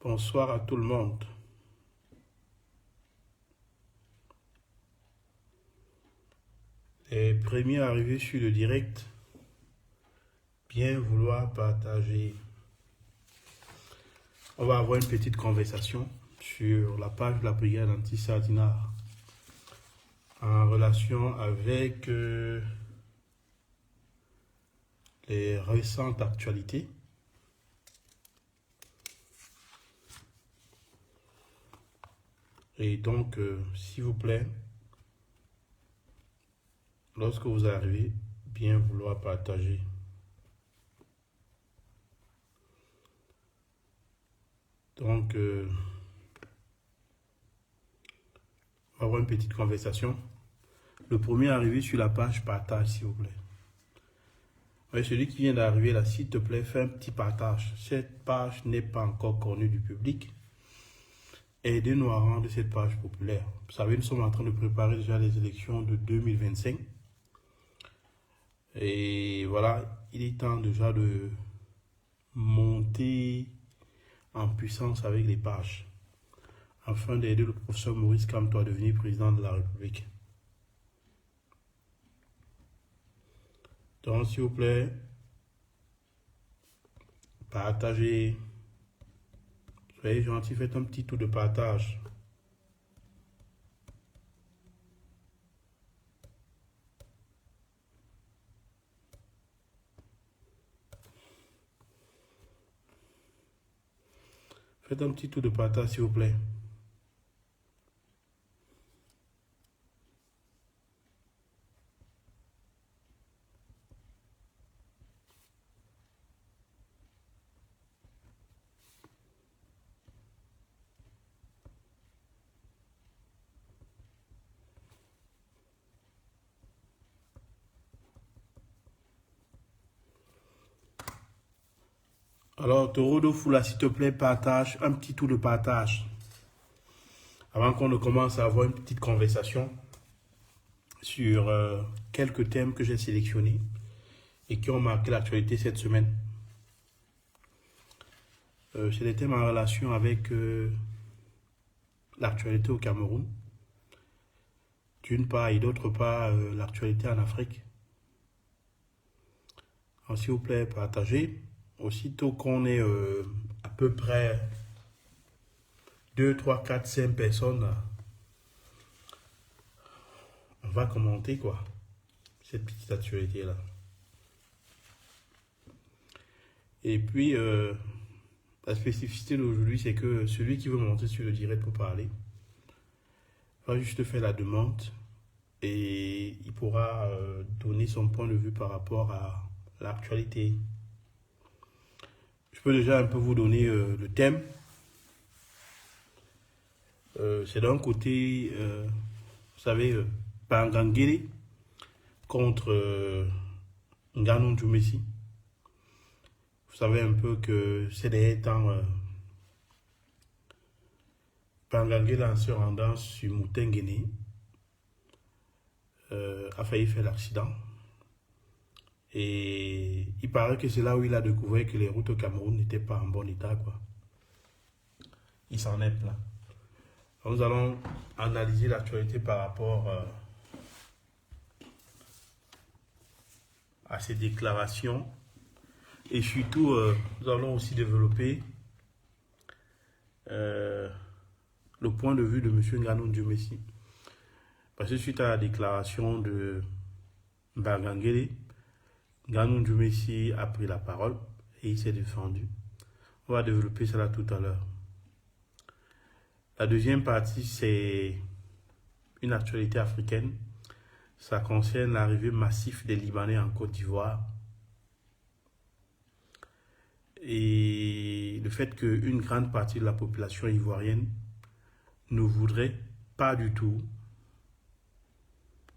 Bonsoir à tout le monde. Les premiers arrivés sur le direct, bien vouloir partager. On va avoir une petite conversation sur la page de la brigade anti-sardinard en relation avec les récentes actualités. Et donc, s'il vous plaît, lorsque vous arrivez, bien vouloir partager. Donc, on va avoir une petite conversation. Le premier arrivé sur la page, partage, s'il vous plaît. Oui, celui qui vient d'arriver là, s'il te plaît, fais un petit partage. Cette page n'est pas encore connue du public. Aidez-nous à rendre cette page populaire. Vous savez, nous sommes en train de préparer déjà les élections de 2025. Et voilà, il est temps déjà de monter en puissance avec les pages afin d'aider le professeur Maurice Kamto à devenir président de la République. Donc, s'il vous plaît, partagez. Soyez gentils, faites un petit tour de partage. Faites un petit tour de partage, s'il vous plaît. Alors, Torodo Foula, s'il te plaît, partage, un petit tour de partage. Avant qu'on ne commence à avoir une petite conversation sur quelques thèmes que j'ai sélectionnés et qui ont marqué l'actualité cette semaine. C'est des thèmes en relation avec l'actualité au Cameroun, d'une part, et d'autre part, l'actualité en Afrique. Alors, s'il vous plaît, partagez. Aussitôt qu'on est à peu près 2, 3, 4, 5 personnes, on va commenter quoi, cette petite actualité-là. Et puis, la spécificité d'aujourd'hui, c'est que celui qui veut monter sur le direct pour parler va juste faire la demande et il pourra donner son point de vue par rapport à l'actualité. Je peux déjà un peu vous donner le thème. C'est d'un côté, vous savez, Pangangere contre Nganou Djoumessi. Vous savez un peu que ces derniers temps, Pangangere, en se rendant sur Moutengene, a failli faire l'accident. Et il paraît que c'est là où il a découvert que les routes au Cameroun n'étaient pas en bon état, quoi. Il s'en est plaint. Nous allons analyser l'actualité par rapport à ces déclarations. Et surtout, nous allons aussi développer le point de vue de M. Nganou Djoumessi. Parce que suite à la déclaration de Mbangangele, Nganou Djoumessi a pris la parole et il s'est défendu. On va développer cela tout à l'heure. La deuxième partie, c'est une actualité africaine. Ça concerne l'arrivée massive des Libanais en Côte d'Ivoire. Et le fait qu'une grande partie de la population ivoirienne ne voudrait pas du tout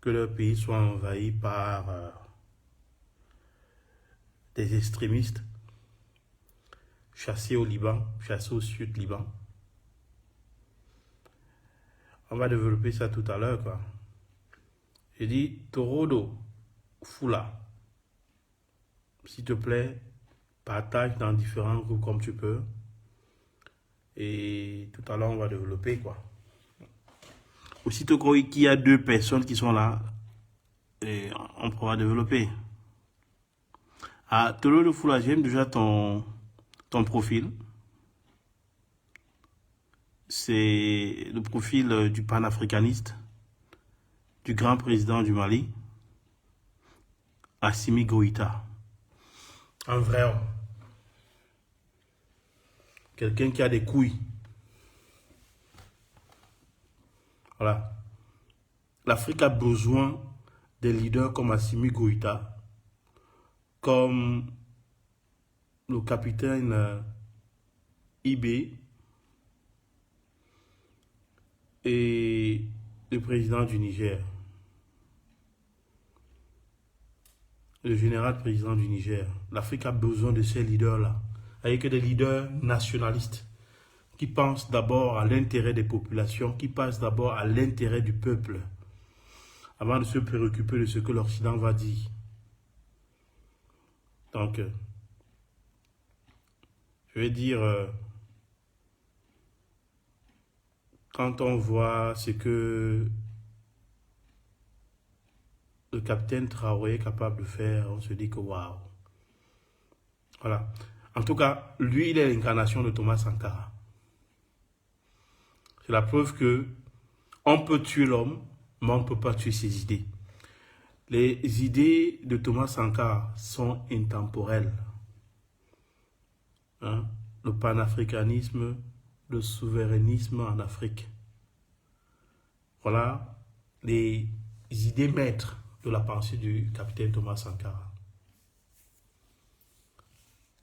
que leur pays soit envahi par des extrémistes chassés au Liban, chassés au sud Liban. On va développer ça tout à l'heure, quoi. J'ai dit, Torodo Foula, s'il te plaît, partage dans différents groupes comme tu peux. Et tout à l'heure, on va développer, quoi. Aussitôt qu'il y a deux personnes qui sont là, et on pourra développer. Ah, Tolo de Foula, j'aime déjà ton profil. C'est le profil du panafricaniste, du grand président du Mali, Assimi Goïta. Un vrai homme. Quelqu'un qui a des couilles. Voilà. L'Afrique a besoin des leaders comme Assimi Goïta, comme le capitaine IB et le président du Niger, le général président du Niger. L'Afrique a besoin de ces leaders-là, avec des leaders nationalistes qui pensent d'abord à l'intérêt des populations, qui pensent d'abord à l'intérêt du peuple, avant de se préoccuper de ce que l'Occident va dire. Donc, je vais dire, quand on voit ce que le capitaine Traoré est capable de faire, on se dit que waouh. Voilà. En tout cas, lui, il est l'incarnation de Thomas Sankara. C'est la preuve que on peut tuer l'homme, mais on ne peut pas tuer ses idées. Les idées de Thomas Sankara sont intemporelles. Hein? Le panafricanisme, le souverainisme en Afrique. Voilà les idées maîtres de la pensée du capitaine Thomas Sankara,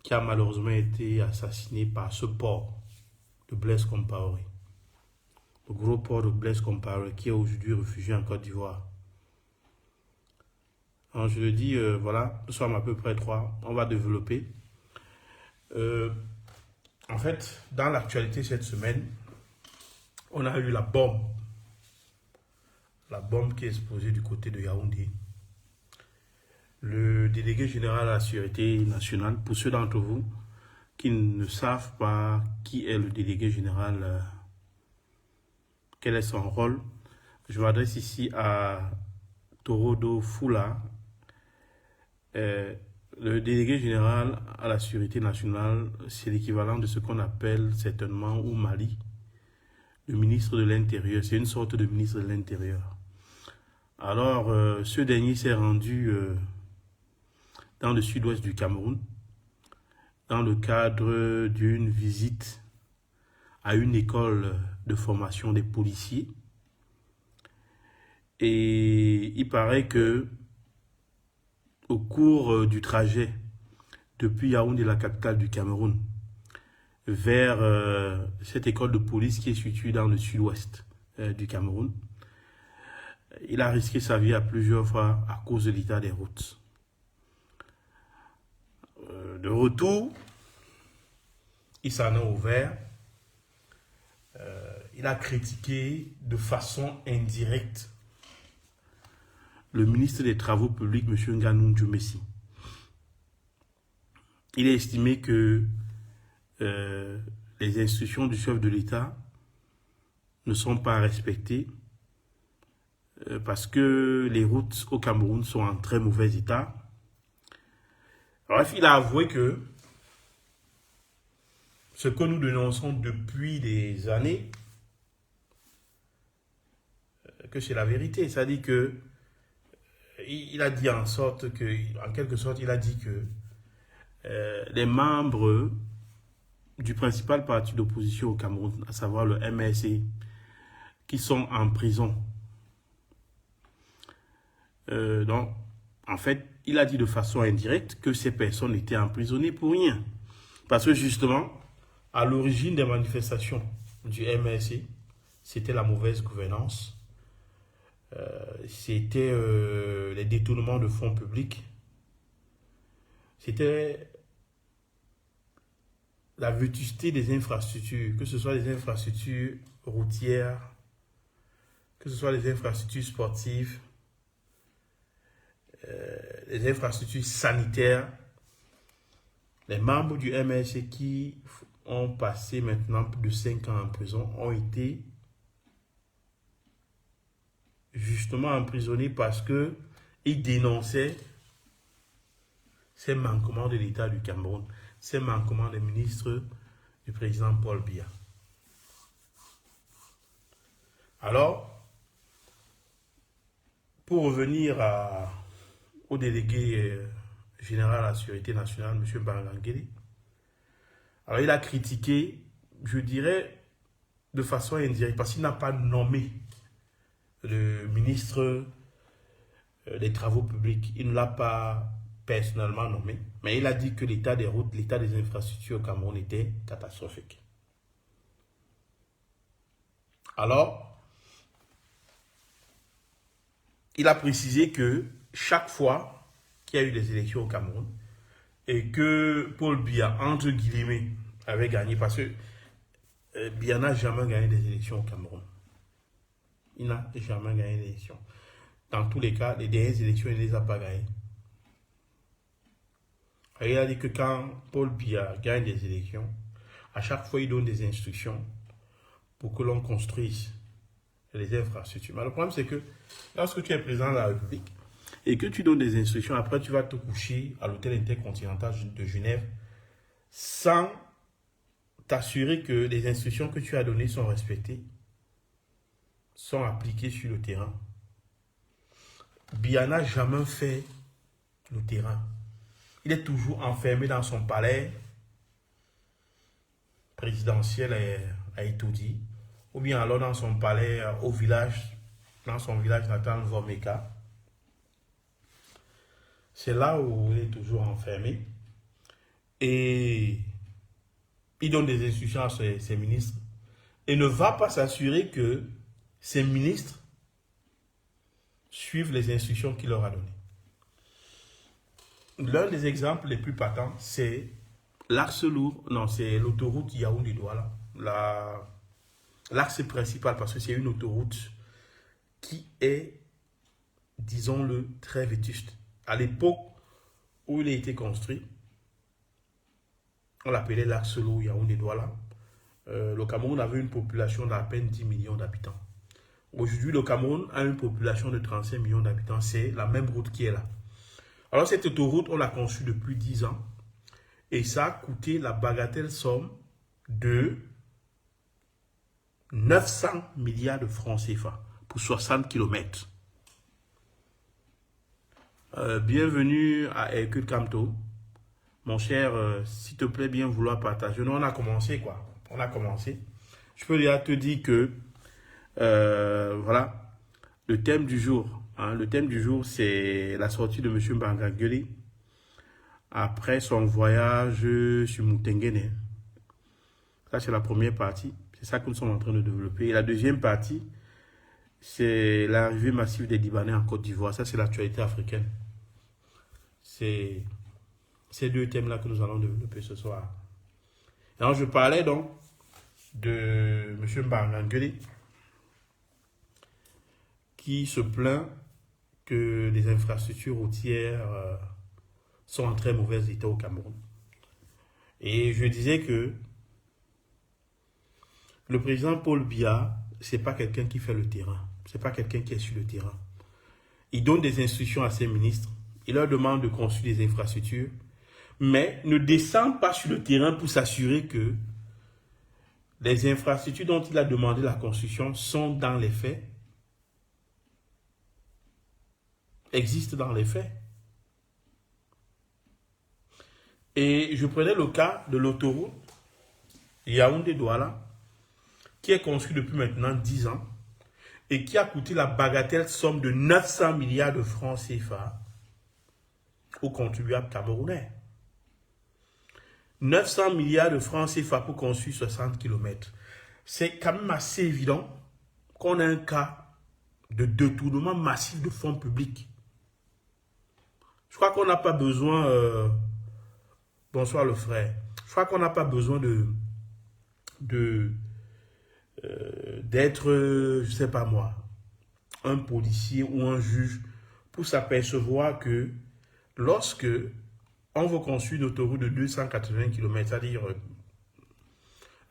qui a malheureusement été assassiné par ce port de Blaise Compaoré. Le gros port de Blaise Compaoré qui est aujourd'hui réfugié en Côte d'Ivoire. Alors je le dis, voilà, nous sommes à peu près 3, on va développer. En fait, dans l'actualité cette semaine, on a eu la bombe qui est explosée du côté de Yaoundé. Le délégué général à la sécurité nationale, pour ceux d'entre vous qui ne savent pas qui est le délégué général, quel est son rôle, je m'adresse ici à Torodo Foula, le délégué général à la sécurité nationale, c'est l'équivalent de ce qu'on appelle certainement au Mali, le ministre de l'Intérieur. C'est une sorte de ministre de l'Intérieur. Alors, ce dernier s'est rendu dans le sud-ouest du Cameroun, dans le cadre d'une visite à une école de formation des policiers. Et il paraît que au cours du trajet depuis Yaoundé, la capitale du Cameroun, vers cette école de police qui est située dans le sud-ouest du Cameroun, il a risqué sa vie à plusieurs fois à cause de l'état des routes. De retour, il s'en est ouvert. Il a critiqué de façon indirecte le ministre des Travaux publics, M. Nganou Djoumessi. Il a estimé que les instructions du chef de l'État ne sont pas respectées parce que les routes au Cameroun sont en très mauvais état. Bref, il a avoué que ce que nous dénonçons depuis des années, que c'est la vérité. C'est-à-dire que il a dit en quelque sorte, il a dit que les membres du principal parti d'opposition au Cameroun, à savoir le MRC, qui sont en prison. Donc, en fait, il a dit de façon indirecte que ces personnes étaient emprisonnées pour rien. Parce que justement, à l'origine des manifestations du MRC, c'était la mauvaise gouvernance, c'était les détournements de fonds publics, c'était la vétusté des infrastructures, que ce soit les infrastructures routières, que ce soit les infrastructures sportives, les infrastructures sanitaires. Les membres du MRC qui ont passé maintenant plus de 5 ans en prison, ont été justement emprisonnés parce qu'ils dénonçaient ces manquements de l'État du Cameroun, ces manquements des ministres du président Paul Biya. Alors, pour revenir au délégué général à la sécurité nationale, M. Barangangeli, alors il a critiqué, je dirais, de façon indirecte, parce qu'il n'a pas nommé le ministre des Travaux publics, il ne l'a pas personnellement nommé, mais il a dit que l'état des routes, l'état des infrastructures au Cameroun était catastrophique. Alors, il a précisé que chaque fois qu'il y a eu des élections au Cameroun et que Paul Biya, entre guillemets, avait gagné, parce que Biya n'a jamais gagné des élections au Cameroun. Il n'a jamais gagné d'élection. Dans tous les cas, les dernières élections, il ne les a pas gagnées. Et il a dit que quand Paul Biya gagne des élections, à chaque fois, il donne des instructions pour que l'on construise les infrastructures. Mais le problème, c'est que lorsque tu es président de la République et que tu donnes des instructions, après, tu vas te coucher à l'hôtel intercontinental de Genève sans t'assurer que les instructions que tu as données sont respectées, sont appliquées sur le terrain. Biya n'a jamais fait le terrain. Il est toujours enfermé dans son palais présidentiel à Itoudi, ou bien alors dans son palais au village, dans son village natal Vomeka. C'est là où il est toujours enfermé. Et il donne des instructions à ses ministres et ne va pas s'assurer que ses ministres suivent les instructions qu'il leur a données. L'un des exemples les plus patents, c'est l'axe lourd, non, c'est l'autoroute Yaoundé-Douala. L'axe principal, parce que c'est une autoroute qui est, disons-le, très vétuste. À l'époque où il a été construit, on l'appelait l'axe lourd Yaoundé-Douala. Le Cameroun avait une population d'à peine 10 millions d'habitants. Aujourd'hui, le Cameroun a une population de 35 millions d'habitants. C'est la même route qui est là. Alors, cette autoroute, on l'a conçue depuis 10 ans. Et ça a coûté la bagatelle somme de 900 milliards de francs CFA pour 60 km. Bienvenue à Hercule Camto. Mon cher, s'il te plaît, bien vouloir partager. Nous, on a commencé, quoi. On a commencé. Je peux déjà te dire que, voilà, le thème du jour. Le thème du jour, c'est la sortie de M. Barangangeli après son voyage sur Moutenguene. Ça, c'est la première partie. C'est ça que nous sommes en train de développer. Et la deuxième partie, c'est l'arrivée massive des Libanais en Côte d'Ivoire. Ça, c'est l'actualité africaine. C'est ces deux thèmes-là que nous allons développer ce soir. Alors, je parlais donc de M. Barangangeli qui se plaint que les infrastructures routières sont en très mauvais état au Cameroun. Et je disais que le président Paul Biya, ce n'est pas quelqu'un qui fait le terrain. Ce n'est pas quelqu'un qui est sur le terrain. Il donne des instructions à ses ministres. Il leur demande de construire des infrastructures, mais ne descend pas sur le terrain pour s'assurer que les infrastructures dont il a demandé la construction sont dans les faits, existent dans les faits. Et je prenais le cas de l'autoroute Yaoundé-Douala, qui est construite depuis maintenant 10 ans et qui a coûté la bagatelle somme de 900 milliards de francs CFA aux contribuables camerounais. 900 milliards de francs CFA pour construire 60 km. C'est quand même assez évident qu'on a un cas de détournement massif de fonds publics. Je crois qu'on n'a pas besoin... bonsoir le frère. Je crois qu'on n'a pas besoin d'être, je sais pas moi, un policier ou un juge pour s'apercevoir que lorsque on veut construire une autoroute de 280 km, c'est-à-dire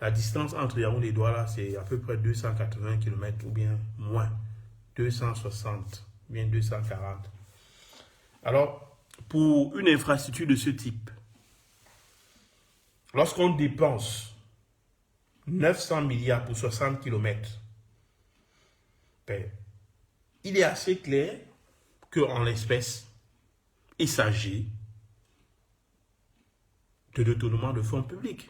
La distance entre Yaoundé et Douala, c'est à peu près 280 km ou bien moins. 260, bien 240. Alors, pour une infrastructure de ce type, lorsqu'on dépense 900 milliards pour 60 km, ben, il est assez clair qu'en l'espèce, il s'agit de détournement de fonds publics.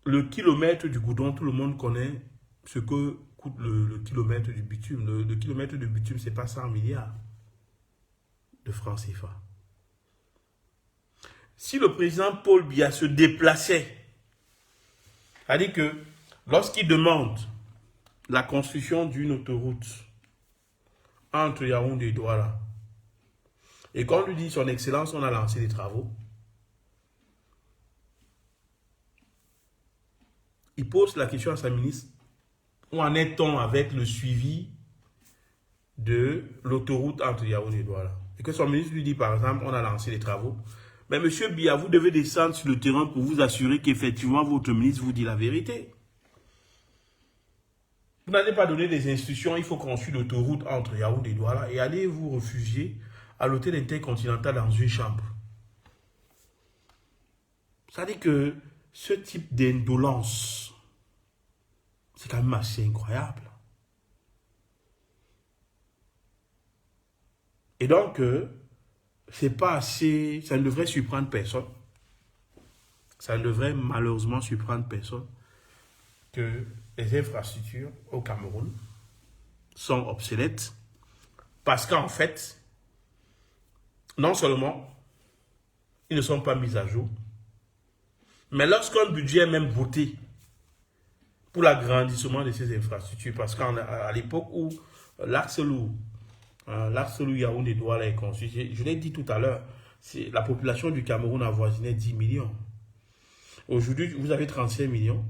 Le kilomètre du goudron, tout le monde connaît ce que coûte le kilomètre du bitume. Le kilomètre du bitume, ce n'est pas 100 milliards de francs CFA. Si le président Paul Biya se déplaçait, c'est-à-dire que lorsqu'il demande la construction d'une autoroute entre Yaoundé et Douala, et qu'on lui dit, son excellence, on a lancé des travaux, il pose la question à sa ministre, où en est-on avec le suivi de l'autoroute entre Yaoundé et Douala? Et que son ministre lui dit, par exemple, on a lancé des travaux. Mais monsieur Biya, vous devez descendre sur le terrain pour vous assurer qu'effectivement votre ministre vous dit la vérité. Vous n'allez pas donner des instructions, il faut construire l'autoroute entre Yaoundé et Douala et allez vous réfugier à l'hôtel intercontinental dans une chambre. Ça dit que ce type d'indolence, c'est quand même assez incroyable. Et donc, c'est pas assez, ça ne devrait surprendre personne. Ça ne devrait malheureusement surprendre personne que les infrastructures au Cameroun sont obsolètes parce qu'en fait, non seulement ils ne sont pas mis à jour, mais lorsqu'un budget est même voté pour l'agrandissement de ces infrastructures, parce qu'à l'époque où l'axe lourd Yaoundé Douala est construit, je l'ai dit tout à l'heure, la population du Cameroun avoisinait 10 millions. Aujourd'hui, vous avez 35 millions.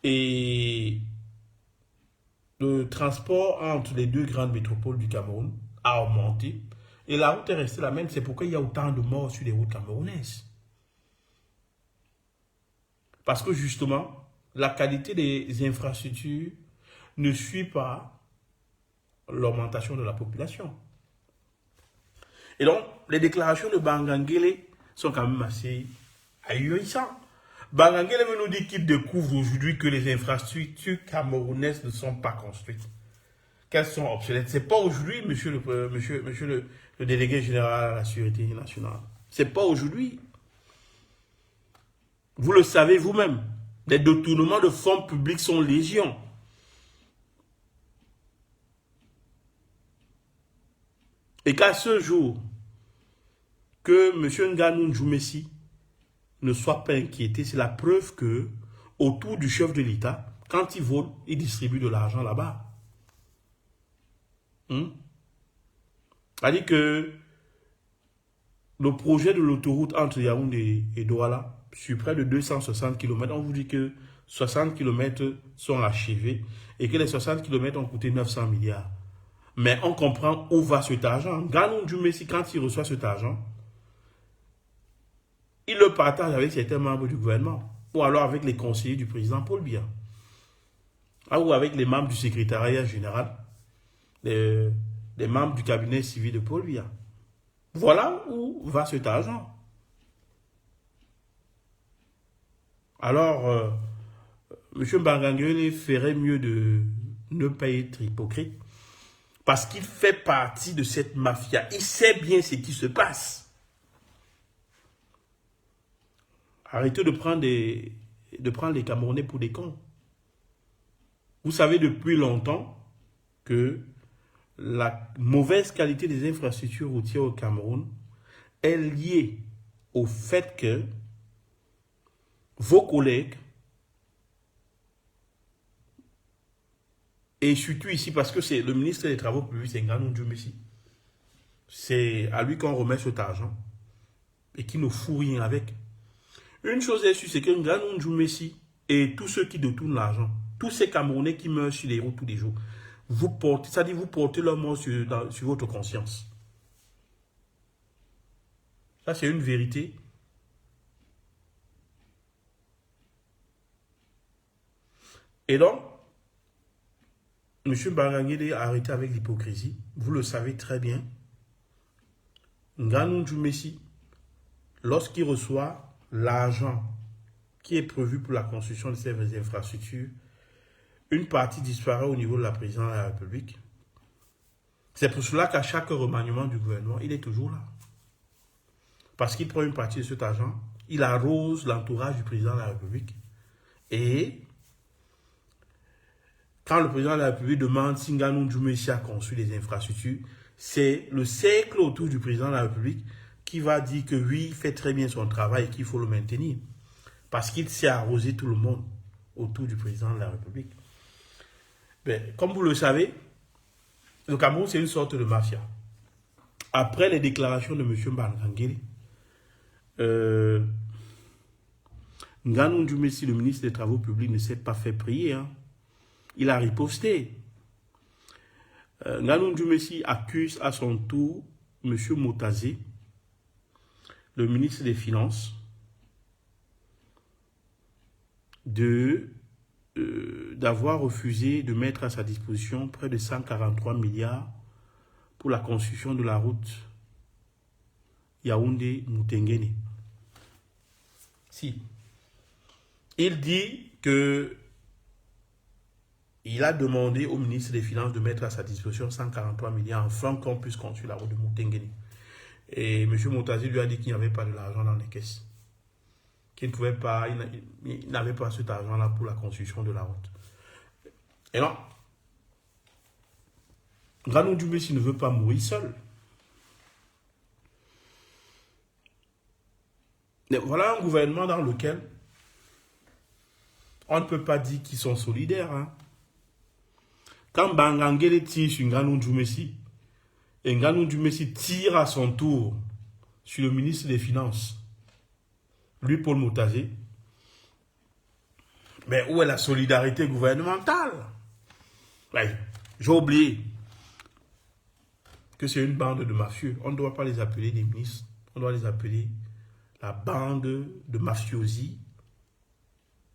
Et le transport entre les deux grandes métropoles du Cameroun a augmenté. Et la route est restée la même. C'est pourquoi il y a autant de morts sur les routes camerounaises. Parce que justement, la qualité des infrastructures ne suit pas l'augmentation de la population. Et donc, les déclarations de Bangangele sont quand même assez ahurissantes. Bangangele veut nous dire qu'il découvre aujourd'hui que les infrastructures camerounaises ne sont pas construites, qu'elles sont obsolètes. Ce n'est pas aujourd'hui, monsieur le délégué général à la sécurité nationale. Ce n'est pas aujourd'hui. Vous le savez vous-même. Les détournements de fonds publics sont légion. Et qu'à ce jour, que M. Nganou Ndjoumessi ne soit pas inquiété, c'est la preuve que, autour du chef de l'État, quand il vole, il distribue de l'argent là-bas. C'est-à-dire que le projet de l'autoroute entre Yaoundé et Douala, sur près de 260 km, on vous dit que 60 km sont achevés et que les 60 km ont coûté 900 milliards. Mais on comprend où va cet argent. Nganou Ndjoumessi, quand il reçoit cet argent, il le partage avec certains membres du gouvernement, ou alors avec les conseillers du président Paul Biya, ou avec les membres du secrétariat général, les membres du cabinet civil de Paul Biya. Voilà où va cet argent. Alors, M. Bangangele ferait mieux de ne pas être hypocrite, parce qu'il fait partie de cette mafia. Il sait bien ce qui se passe. Arrêtez de prendre les Camerounais pour des cons. Vous savez depuis longtemps que la mauvaise qualité des infrastructures routières au Cameroun est liée au fait que vos collègues, et surtout ici parce que c'est le ministre des Travaux publics, c'est Nganou Ndjoumessi, c'est à lui qu'on remet cet argent et qui ne fout rien avec. Une chose est sûre, c'est que Nganou Ndjoumessi et tous ceux qui détournent l'argent, tous ces Camerounais qui meurent sur les routes tous les jours, vous portez leur mort sur votre conscience. Ça, c'est une vérité Et donc, M. Mbangangele a arrêté avec l'hypocrisie. Vous le savez très bien. Nganou Djoumessi, lorsqu'il reçoit l'argent qui est prévu pour la construction de ces infrastructures, une partie disparaît au niveau de la présidence de la République. C'est pour cela qu'à chaque remaniement du gouvernement, il est toujours là. Parce qu'il prend une partie de cet argent, il arrose l'entourage du président de la République. Et quand le président de la République demande si Nganou Djoumessi a construit des infrastructures, c'est le cercle autour du président de la République qui va dire que oui, il fait très bien son travail et qu'il faut le maintenir. Parce qu'il sait arroser tout le monde autour du président de la République. Ben, comme vous le savez, le Cameroun, c'est une sorte de mafia. Après les déclarations de M. Mbangangele, Nganou Djoumessi, le ministre des Travaux publics, ne s'est pas fait prier. Hein. Il a riposté. Nganou Djoumessi accuse à son tour M. Motazé, le ministre des Finances, d'avoir refusé de mettre à sa disposition près de 143 milliards pour la construction de la route Yaoundé-Moutengene. Si. Il dit que il a demandé au ministre des Finances de mettre à sa disposition 143 milliards en francs qu'on puisse construire la route de Moutengene. Et M. Moutazi lui a dit qu'il n'y avait pas de l'argent dans les caisses. Qu'il ne pouvait pas, il n'avait pas cet argent-là pour la construction de la route. Et non, Nganou Djoumessi ne veut pas mourir seul. Mais voilà un gouvernement dans lequel on ne peut pas dire qu'ils sont solidaires. Hein. Quand Mbangangele tire sur Nganou Djoumessi, et Nganou Djoumessi tire à son tour sur le ministre des Finances, lui Paul Motazé, mais où est la solidarité gouvernementale? Ouais, j'ai oublié que c'est une bande de mafieux. On ne doit pas les appeler des ministres, on doit les appeler la bande de mafiosi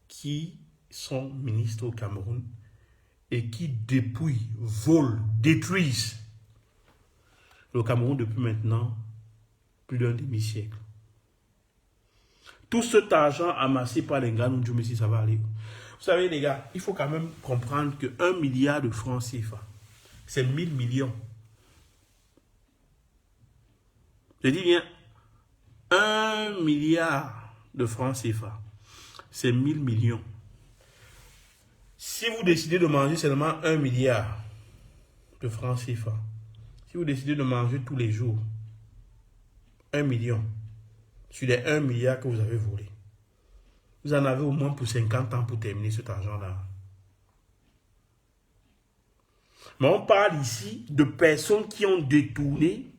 qui sont ministres au Cameroun et qui dépouillent, volent, détruisent le Cameroun depuis maintenant plus d'un demi-siècle. Tout cet argent amassé par les Nganou Djoumessi, ça va aller. Vous savez les gars, il faut quand même comprendre que 1 milliard de francs CFA, c'est 1000 millions. Je dis bien, 1 milliard de francs CFA, c'est 1000 millions. Si vous décidez de manger seulement 1 milliard de francs CFA, si vous décidez de manger tous les jours 1 million sur les 1 milliard que vous avez volé, vous en avez au moins pour 50 ans pour terminer cet argent-là. Mais on parle ici de personnes qui ont détourné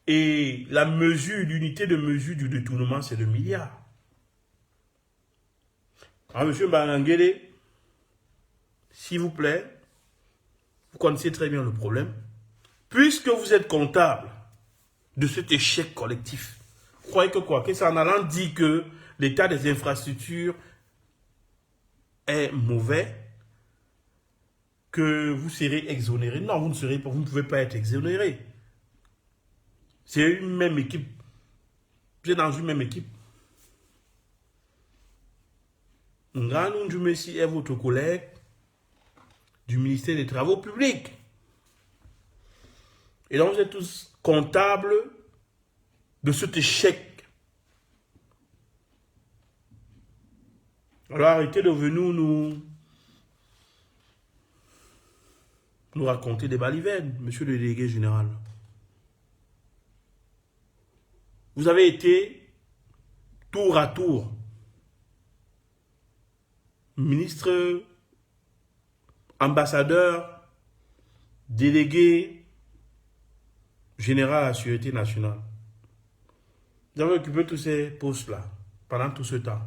et la mesure, l'unité de mesure du détournement, c'est le milliard. Alors, M. Mbangangele, s'il vous plaît, vous connaissez très bien le problème. Puisque vous êtes comptable de cet échec collectif, croyez que quoi? Que c'est en allant dire que l'état des infrastructures est mauvais que vous serez exonéré. Non, vous ne serez pas, vous ne pouvez pas être exonéré. C'est une même équipe. Vous êtes dans une même équipe. Nganou Djoumessi est votre collègue du ministère des Travaux publics. Et donc vous êtes tous comptables de cet échec. Alors arrêtez de venir nous raconter des balivernes, monsieur le délégué général. Vous avez été tour à tour ministre, ambassadeur, délégué général à la sécurité nationale. Vous avez occupé tous ces postes-là pendant tout ce temps.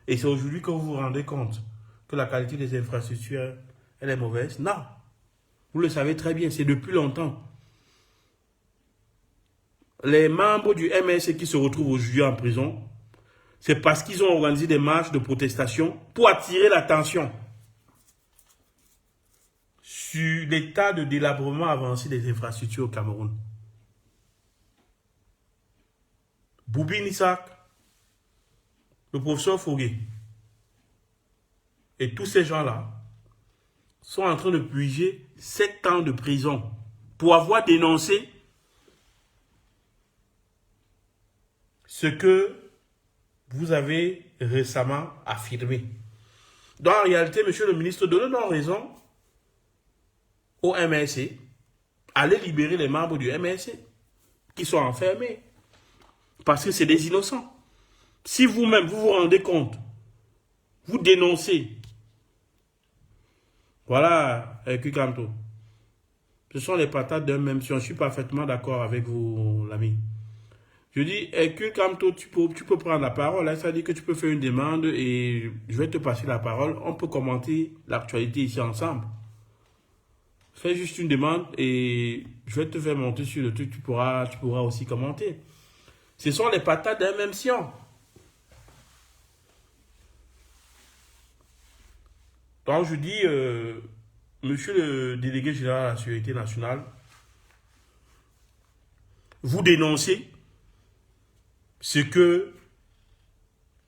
Et c'est aujourd'hui que vous vous rendez compte que la qualité des infrastructures, elle est mauvaise? Non. Vous le savez très bien, c'est depuis longtemps. Les membres du MSC qui se retrouvent aujourd'hui en prison, c'est parce qu'ils ont organisé des marches de protestation pour attirer l'attention. sur l'état de délabrement avancé des infrastructures au Cameroun. Boubine Isaac, le professeur Foguet et tous ces gens-là sont en train de puiser 7 ans de prison pour avoir dénoncé ce que vous avez récemment affirmé. Donc en réalité, monsieur le ministre, donnez-nous raison au MRC, allez libérer les membres du MRC qui sont enfermés. Parce que c'est des innocents. Si vous-même, vous vous rendez compte, vous dénoncez. Voilà, Kukanto. Ce sont les patates d'un même si on suis parfaitement d'accord avec vous, l'ami. Je dis, Kukanto, tu peux prendre la parole. Là, ça dit que tu peux faire une demande et je vais te passer la parole. On peut commenter l'actualité ici ensemble. Fais juste une demande et je vais te faire monter sur le truc. Tu pourras aussi commenter. Ce sont les patates d'un même sien. Donc je dis, monsieur le délégué général de la sécurité nationale, vous dénoncez ce que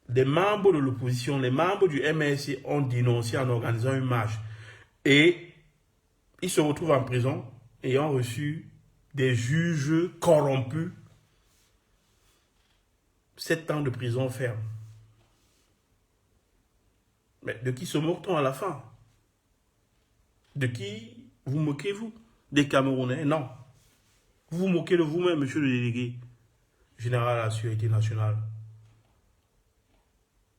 les membres de l'opposition, les membres du MRC ont dénoncé en organisant une marche. Et ils se retrouvent en prison et ont reçu des juges corrompus 7 ans de prison ferme. Mais de qui se moque-t-on à la fin? De qui vous moquez-vous? Des Camerounais? Non. Vous vous moquez de vous-même, monsieur le délégué général à la sécurité nationale.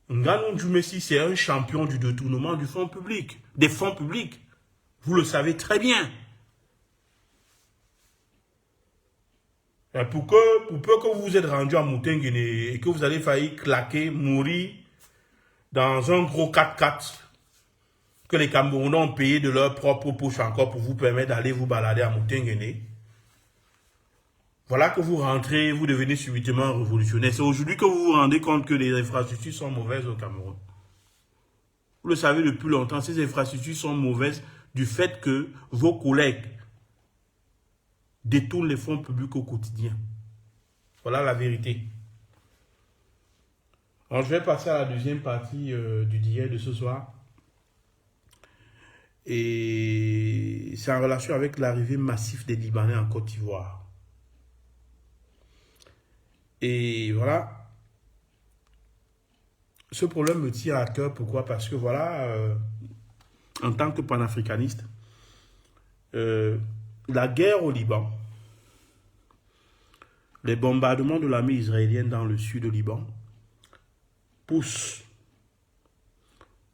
Nganou Djoumessi, c'est un champion du détournement du fonds public, des fonds publics. Vous le savez très bien. Pour peu que vous vous êtes rendu à Moutenguene et que vous avez failli claquer, mourir dans un gros 4x4 que les Camerounais ont payé de leur propre poche encore pour vous permettre d'aller vous balader à Moutenguene. Voilà que vous rentrez, vous devenez subitement révolutionnaire. C'est aujourd'hui que vous vous rendez compte que les infrastructures sont mauvaises au Cameroun. Vous le savez depuis longtemps, ces infrastructures sont mauvaises du fait que vos collègues détournent les fonds publics au quotidien. Voilà la vérité. Alors, je vais passer à la deuxième partie du direct de ce soir. Et c'est en relation avec l'arrivée massive des Libanais en Côte d'Ivoire. Et voilà. Ce problème me tient à cœur. Pourquoi? Parce que voilà, en tant que panafricaniste, la guerre au Liban, les bombardements de l'armée israélienne dans le sud du Liban poussent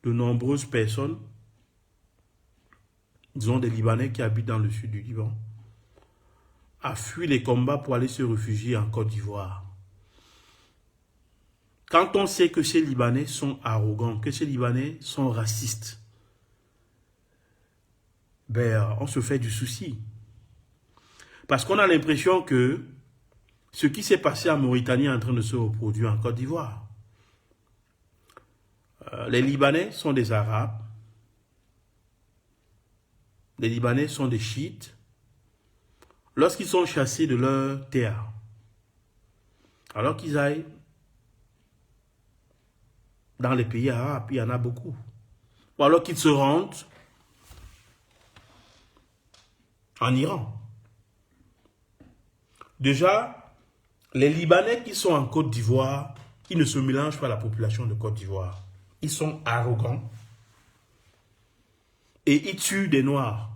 de nombreuses personnes, disons des Libanais qui habitent dans le sud du Liban, à fuir les combats pour aller se réfugier en Côte d'Ivoire. Quand on sait que ces Libanais sont arrogants, que ces Libanais sont racistes, ben, on se fait du souci. Parce qu'on a l'impression que ce qui s'est passé en Mauritanie est en train de se reproduire en Côte d'Ivoire. Les Libanais sont des Arabes. Les Libanais sont des chiites. Lorsqu'ils sont chassés de leur terre, alors qu'ils aillent dans les pays arabes, il y en a beaucoup. Ou alors qu'ils se rendent en Iran. Déjà, les Libanais qui sont en Côte d'Ivoire, ils ne se mélangent pas à la population de Côte d'Ivoire. Ils sont arrogants et ils tuent des Noirs.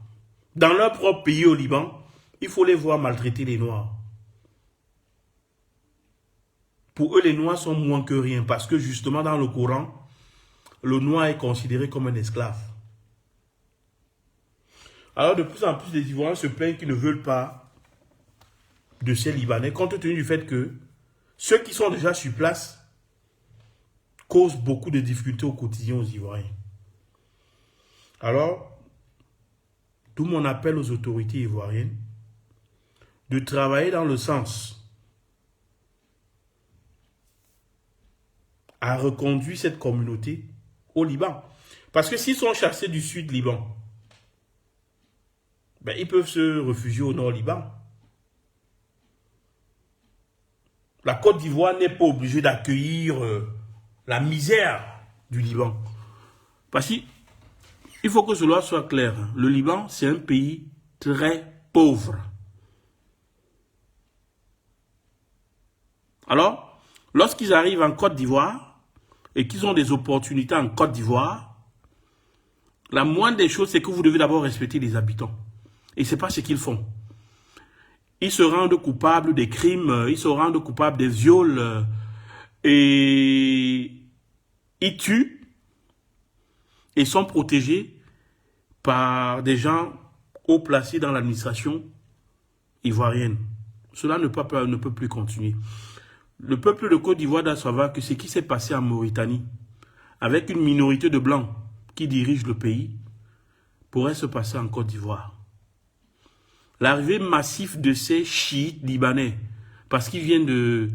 Dans leur propre pays au Liban, il faut les voir maltraiter les Noirs. Pour eux, les Noirs sont moins que rien parce que justement dans le Coran, le Noir est considéré comme un esclave. Alors de plus en plus, les Ivoiriens se plaignent qu'ils ne veulent pas de ces Libanais, compte tenu du fait que ceux qui sont déjà sur place causent beaucoup de difficultés au quotidien aux Ivoiriens. Alors, d'où mon appel aux autorités ivoiriennes de travailler dans le sens à reconduire cette communauté au Liban. Parce que s'ils sont chassés du sud Liban, ben, ils peuvent se réfugier au Nord-Liban. La Côte d'Ivoire n'est pas obligée d'accueillir la misère du Liban. Parce qu'il faut que cela soit clair. Le Liban, c'est un pays très pauvre. Alors, lorsqu'ils arrivent en Côte d'Ivoire et qu'ils ont des opportunités en Côte d'Ivoire, la moindre des choses, c'est que vous devez d'abord respecter les habitants. Et ce n'est pas ce qu'ils font. Ils se rendent coupables des crimes, ils se rendent coupables des viols et ils tuent et sont protégés par des gens haut placés dans l'administration ivoirienne. Cela ne peut plus continuer. Le peuple de Côte d'Ivoire doit savoir que ce qui s'est passé en Mauritanie, avec une minorité de Blancs qui dirigent le pays, pourrait se passer en Côte d'Ivoire. L'arrivée massive de ces chiites libanais, parce qu'ils viennent de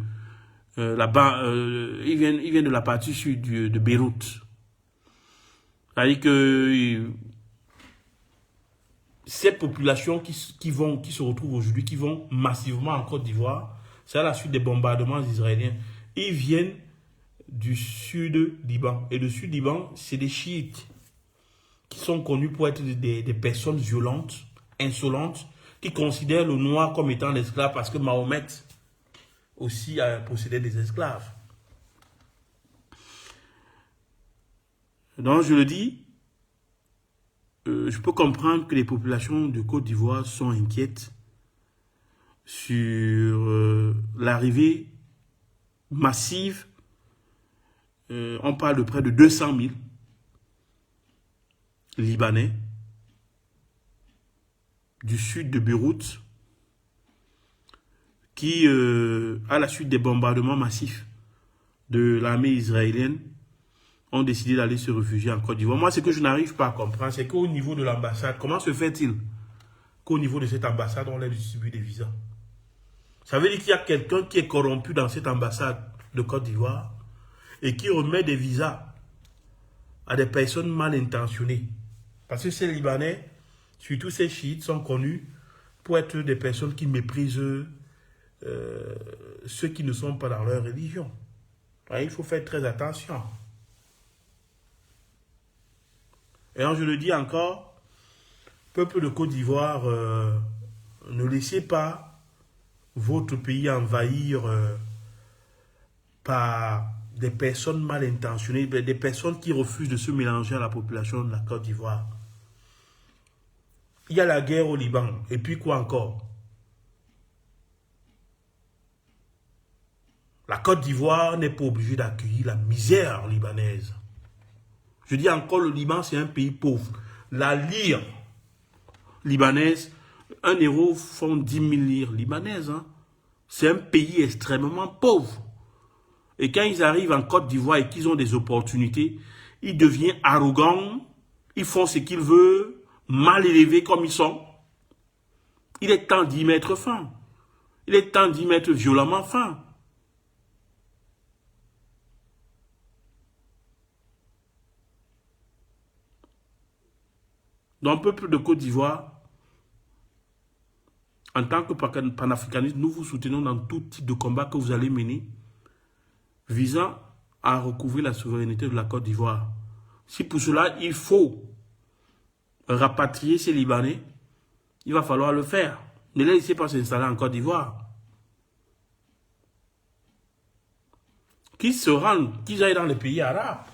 ils viennent de la partie sud de Beyrouth. C'est-à-dire que ces populations qui se retrouvent aujourd'hui, qui vont massivement en Côte d'Ivoire, c'est à la suite des bombardements israéliens. Ils viennent du sud Liban. Et le sud Liban, c'est des chiites qui sont connus pour être des personnes violentes, insolentes, qui considèrent le noir comme étant l'esclave parce que Mahomet aussi possédait des esclaves. Donc je le dis, je peux comprendre que les populations de Côte d'Ivoire sont inquiètes sur l'arrivée massive. On parle de près de 200 000 Libanais du sud de Beyrouth qui, à la suite des bombardements massifs de l'armée israélienne, ont décidé d'aller se réfugier en Côte d'Ivoire. Moi, ce que je n'arrive pas à comprendre, c'est qu'au niveau de l'ambassade, comment se fait-il qu'au niveau de cette ambassade, on leur distribue des visas? Ça veut dire qu'il y a quelqu'un qui est corrompu dans cette ambassade de Côte d'Ivoire et qui remet des visas à des personnes mal intentionnées. Parce que ces Libanais, surtout ces chiites, sont connus pour être des personnes qui méprisent ceux qui ne sont pas dans leur religion. Alors, il faut faire très attention. Et alors, je le dis encore, peuple de Côte d'Ivoire, ne laissez pas votre pays envahir par des personnes mal intentionnées, des personnes qui refusent de se mélanger à la population de la Côte d'Ivoire. Il y a la guerre au Liban. Et puis quoi encore? La Côte d'Ivoire n'est pas obligée d'accueillir la misère libanaise. Je dis encore, le Liban, c'est un pays pauvre. La lire libanaise, 1 euro font 10 000 lires libanaises. Hein. C'est un pays extrêmement pauvre. Et quand ils arrivent en Côte d'Ivoire et qu'ils ont des opportunités, ils deviennent arrogants, ils font ce qu'ils veulent, mal élevés comme ils sont. Il est temps d'y mettre fin. Il est temps d'y mettre violemment fin. Dans le peuple de Côte d'Ivoire, en tant que panafricaniste, nous vous soutenons dans tout type de combat que vous allez mener visant à recouvrir la souveraineté de la Côte d'Ivoire. Si pour cela, il faut rapatrier ces Libanais, il va falloir le faire. Ne les laissez pas s'installer en Côte d'Ivoire. Qu'ils se rendent, qu'ils aillent dans les pays arabes.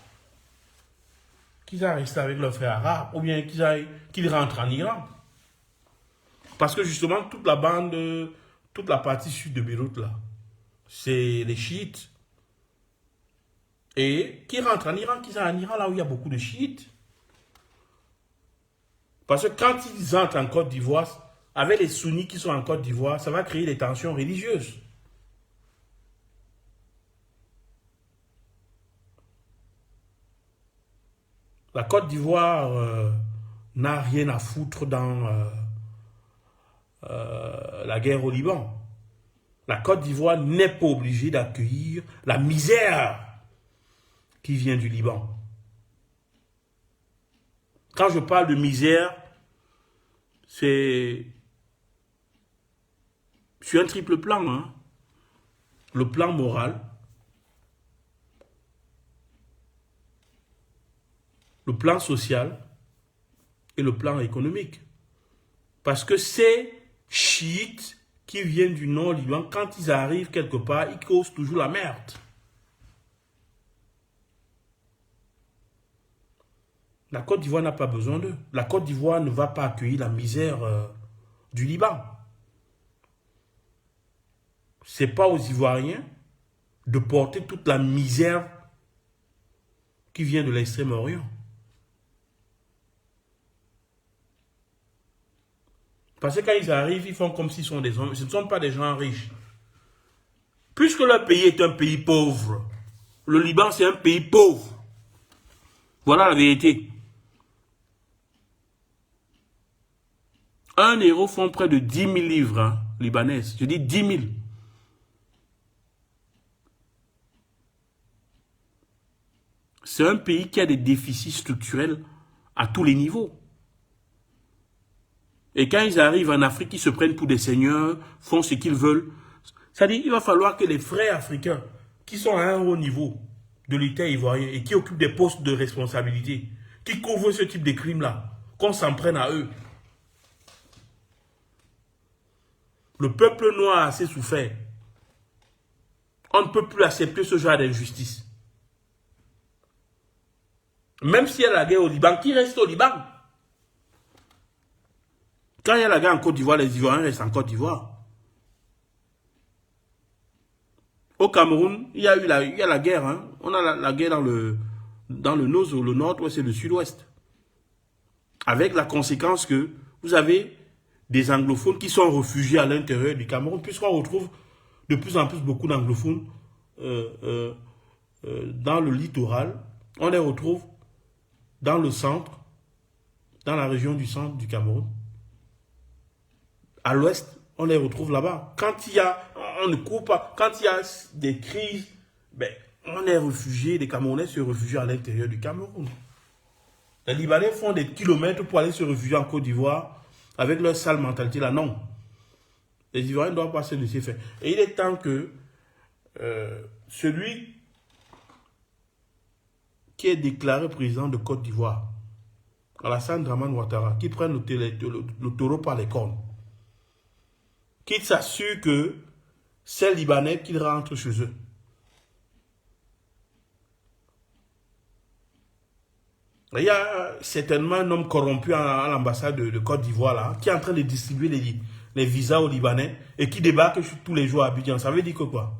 Qu'ils aillent rester avec leurs frères arabes, ou bien qu'ils rentrent en Iran. Parce que justement, toute la bande, toute la partie sud de Beyrouth, là, c'est les chiites. Et qui rentrent en Iran, qu'ils aillent en Iran, là où il y a beaucoup de chiites. Parce que quand ils entrent en Côte d'Ivoire, avec les sunnis qui sont en Côte d'Ivoire, ça va créer des tensions religieuses. La Côte d'Ivoire n'a rien à foutre dans la guerre au Liban. La Côte d'Ivoire n'est pas obligée d'accueillir la misère qui vient du Liban. Quand je parle de misère, c'est sur un triple plan, hein. Le plan moral, le plan social et le plan économique. Parce que ces chiites qui viennent du nord Liban, quand ils arrivent quelque part, ils causent toujours la merde. La Côte d'Ivoire n'a pas besoin d'eux. La Côte d'Ivoire ne va pas accueillir la misère du Liban. Ce n'est pas aux Ivoiriens de porter toute la misère qui vient de l'Extrême-Orient. Parce que quand ils arrivent, ils font comme s'ils sont des hommes. Ce ne sont pas des gens riches. Puisque leur pays est un pays pauvre, le Liban c'est un pays pauvre. Voilà la vérité. 1 euro font près de 10 000 livres hein, libanaises. Je dis 10 000. C'est un pays qui a des déficits structurels à tous les niveaux. Et quand ils arrivent en Afrique, ils se prennent pour des seigneurs, font ce qu'ils veulent. C'est-à-dire qu'il va falloir que les frères africains, qui sont à un haut niveau de l'État ivoirien et qui occupent des postes de responsabilité, qui couvrent ce type de crimes-là, qu'on s'en prenne à eux. Le peuple noir a assez souffert. On ne peut plus accepter ce genre d'injustice. Même s'il y a la guerre au Liban, qui reste au Liban? Quand il y a la guerre en Côte d'Ivoire, les Ivoiriens restent en Côte d'Ivoire. Au Cameroun, il y a la guerre. Hein. On a la guerre dans le nord, le nord-ouest et le sud-ouest. Avec la conséquence que vous avez des anglophones qui sont réfugiés à l'intérieur du Cameroun, puisqu'on retrouve de plus en plus beaucoup d'anglophones dans le littoral. On les retrouve dans le centre, dans la région du centre du Cameroun. À l'ouest, on les retrouve là-bas. Quand il y a, on ne coupe pas, quand il y a des crises, ben, on est réfugiés, les Camerounais se réfugient à l'intérieur du Cameroun. Les Libanais font des kilomètres pour aller se réfugier en Côte d'Ivoire avec leur sale mentalité là. Non. Les Ivoiriens ne doivent pas se laisser faire. Et il est temps que celui qui est déclaré président de Côte d'Ivoire, Alassane Dramane Ouattara, qui prenne le taureau par les cornes, qu'il s'assure que ces Libanais qu'ils rentrent chez eux. Il y a certainement un homme corrompu à l'ambassade de Côte d'Ivoire là, qui est en train de distribuer les visas aux Libanais et qui débarque tous les jours à Abidjan. Ça veut dire que quoi?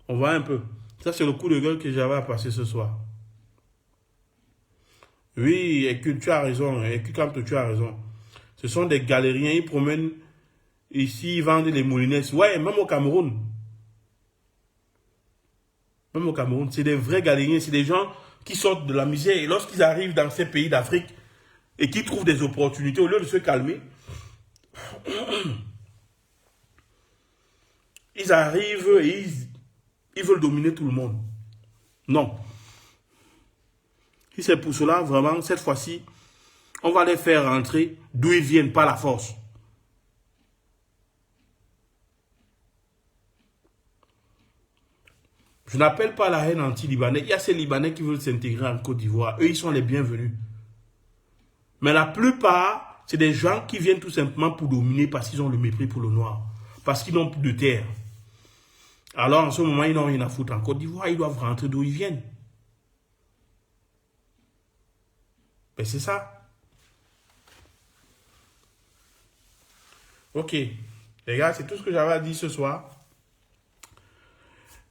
On voit un peu. Ça, c'est le coup de gueule que j'avais à passer ce soir. Oui, Écoute, tu as raison. Écoute, quand tu as raison. Ce sont des galériens, ils promènent ici, ils vendent les moulinettes. Ouais, même au Cameroun. Même au Cameroun, c'est des vrais galériens, c'est des gens qui sortent de la misère. Et lorsqu'ils arrivent dans ces pays d'Afrique et qui trouvent des opportunités, au lieu de se calmer, ils arrivent et ils veulent dominer tout le monde. Non. Si c'est pour cela, vraiment, cette fois-ci, on va les faire rentrer d'où ils viennent, par la force. Je n'appelle pas la haine anti-libanais. Il y a ces Libanais qui veulent s'intégrer en Côte d'Ivoire. Eux, ils sont les bienvenus. Mais la plupart, c'est des gens qui viennent tout simplement pour dominer parce qu'ils ont le mépris pour le noir. Parce qu'ils n'ont plus de terre. Alors, en ce moment, ils n'ont rien à foutre en Côte d'Ivoire. Ils doivent rentrer d'où ils viennent. Ben, c'est ça. Ok. Les gars, c'est tout ce que j'avais à dire ce soir.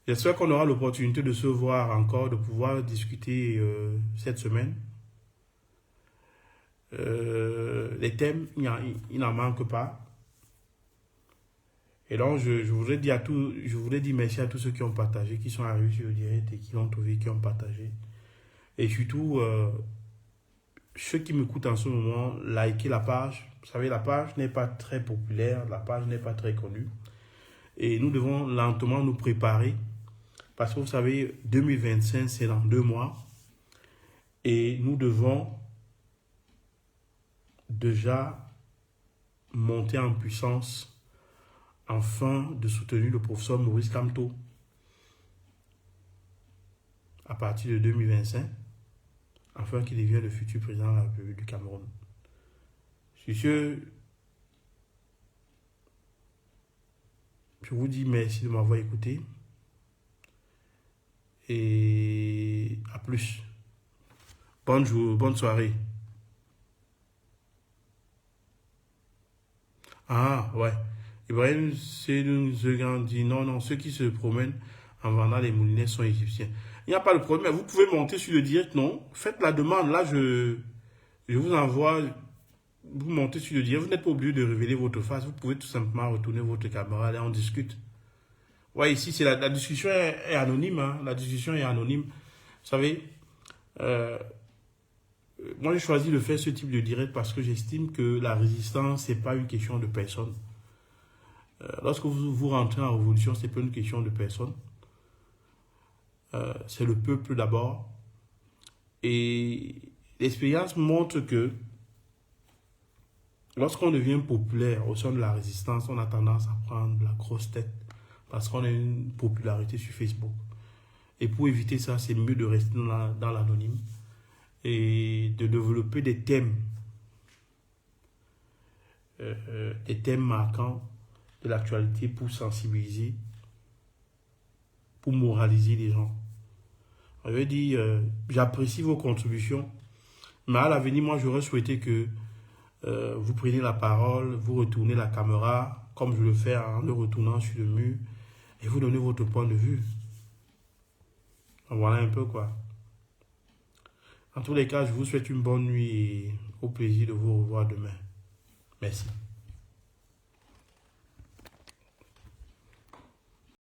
J'espère qu'on aura l'opportunité de se voir encore, de pouvoir discuter cette semaine. Les thèmes, il n'en manque pas. Et donc, je voudrais dire merci à tous ceux qui ont partagé, qui sont arrivés sur le direct et qui l'ont trouvé, qui ont partagé. Et surtout, ceux qui m'écoutent en ce moment, likez la page. Vous savez, la page n'est pas très populaire, la page n'est pas très connue. Et nous devons lentement nous préparer. Parce que vous savez, 2025, c'est dans 2 mois. Et nous devons déjà monter en puissance afin de soutenir le professeur Maurice Kamto à partir de 2025, afin qu'il devienne le futur président de la République du Cameroun. Sur ce, je vous dis merci de m'avoir écouté et à plus. Bonne soirée. Ah, ouais. Ibrahim Zegan dit non, ceux qui se promènent en vendant les moulinets sont égyptiens. Il n'y a pas de problème, vous pouvez monter sur le direct, non? Faites la demande, là je vous envoie, vous montez sur le direct, vous n'êtes pas obligé de révéler votre face, vous pouvez tout simplement retourner votre caméra, là on discute. Ouais, ici c'est la discussion est anonyme, hein, la discussion est anonyme. Vous savez, moi j'ai choisi de faire ce type de direct parce que j'estime que la résistance, c'est pas une question de personne. Lorsque vous rentrez en révolution, c'est pas une question de personne. C'est le peuple d'abord. Et l'expérience montre que lorsqu'on devient populaire au sein de la résistance, on a tendance à prendre la grosse tête parce qu'on a une popularité sur Facebook. Et pour éviter ça, c'est mieux de rester dans l'anonyme et de développer des thèmes marquants de l'actualité pour sensibiliser, pour moraliser les gens. Je veux dire, j'apprécie vos contributions, mais à l'avenir, moi, j'aurais souhaité que vous preniez la parole, vous retournez la caméra, comme je le fais en le retournant sur le mur, et vous donnez votre point de vue. Voilà un peu quoi. En tous les cas, je vous souhaite une bonne nuit et au plaisir de vous revoir demain. Merci.